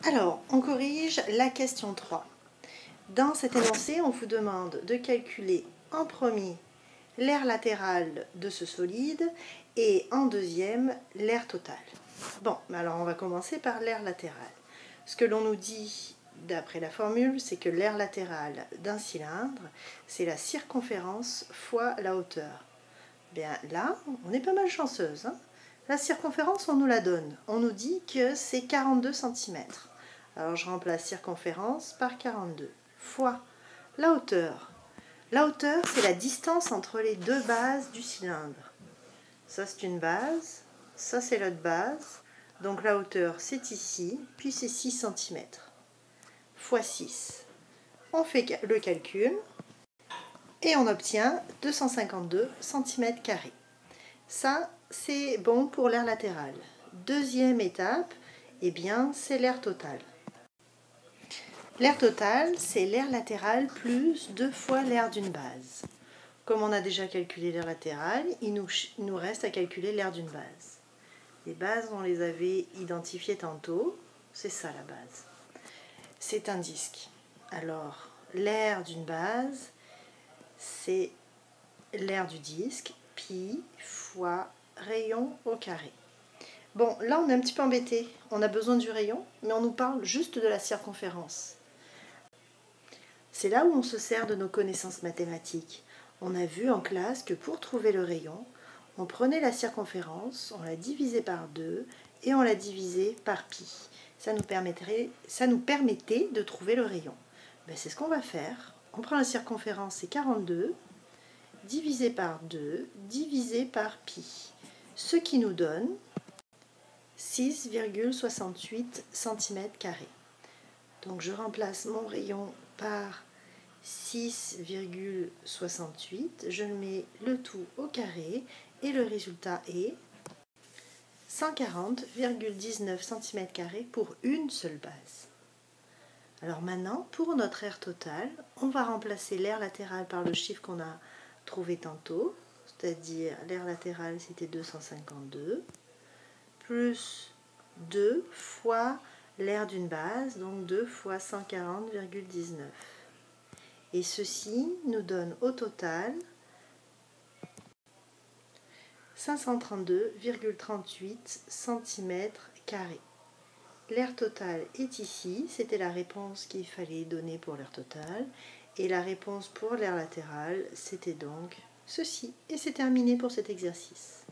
Alors, on corrige la question 3. Dans cet énoncé, on vous demande de calculer en premier l'aire latéral de ce solide et en deuxième l'aire total. Bon, alors on va commencer par l'aire latérale. Ce que l'on nous dit d'après la formule, c'est que l'aire latérale d'un cylindre, c'est la circonférence fois la hauteur. Bien là, on est pas mal chanceuse, hein. La circonférence, on nous la donne. On nous dit que c'est 42 cm. Alors je remplace circonférence par 42 fois la hauteur. La hauteur, c'est la distance entre les deux bases du cylindre. Ça, c'est une base. Ça, c'est l'autre base. Donc la hauteur, c'est ici, puis c'est 6 cm. Fois 6. On fait le calcul et on obtient 252 cm². Ça, c'est bon pour l'aire latérale. Deuxième étape, eh bien, c'est l'aire totale. L'aire totale, c'est l'aire latérale plus 2 fois l'aire d'une base. Comme on a déjà calculé l'aire latérale, il nous reste à calculer l'aire d'une base. Les bases, on les avait identifiées tantôt. C'est ça la base. C'est un disque. Alors, l'aire d'une base, c'est l'aire du disque, pi fois rayon au carré. Bon, là on est un petit peu embêté. On a besoin du rayon, mais on nous parle juste de la circonférence. C'est là où on se sert de nos connaissances mathématiques. On a vu en classe que pour trouver le rayon, on prenait la circonférence, on la divisait par 2 et on la divisait par pi. Ça nous permettait de trouver le rayon. Ben, c'est ce qu'on va faire. On prend la circonférence, c'est 42, divisé par 2, divisé par pi. Ce qui nous donne 6,68 cm². Donc je remplace mon rayon par 6,68, je mets le tout au carré et le résultat est 140,19 cm² pour une seule base. Alors maintenant, pour notre aire totale, on va remplacer l'aire latérale par le chiffre qu'on a trouvé tantôt, c'est-à-dire l'aire latérale c'était 252, plus 2 fois l'aire d'une base, donc 2 fois 140,19. Et ceci nous donne au total 532,38 cm². L'aire totale est ici, c'était la réponse qu'il fallait donner pour l'aire totale. Et la réponse pour l'aire latérale, c'était donc ceci. Et c'est terminé pour cet exercice.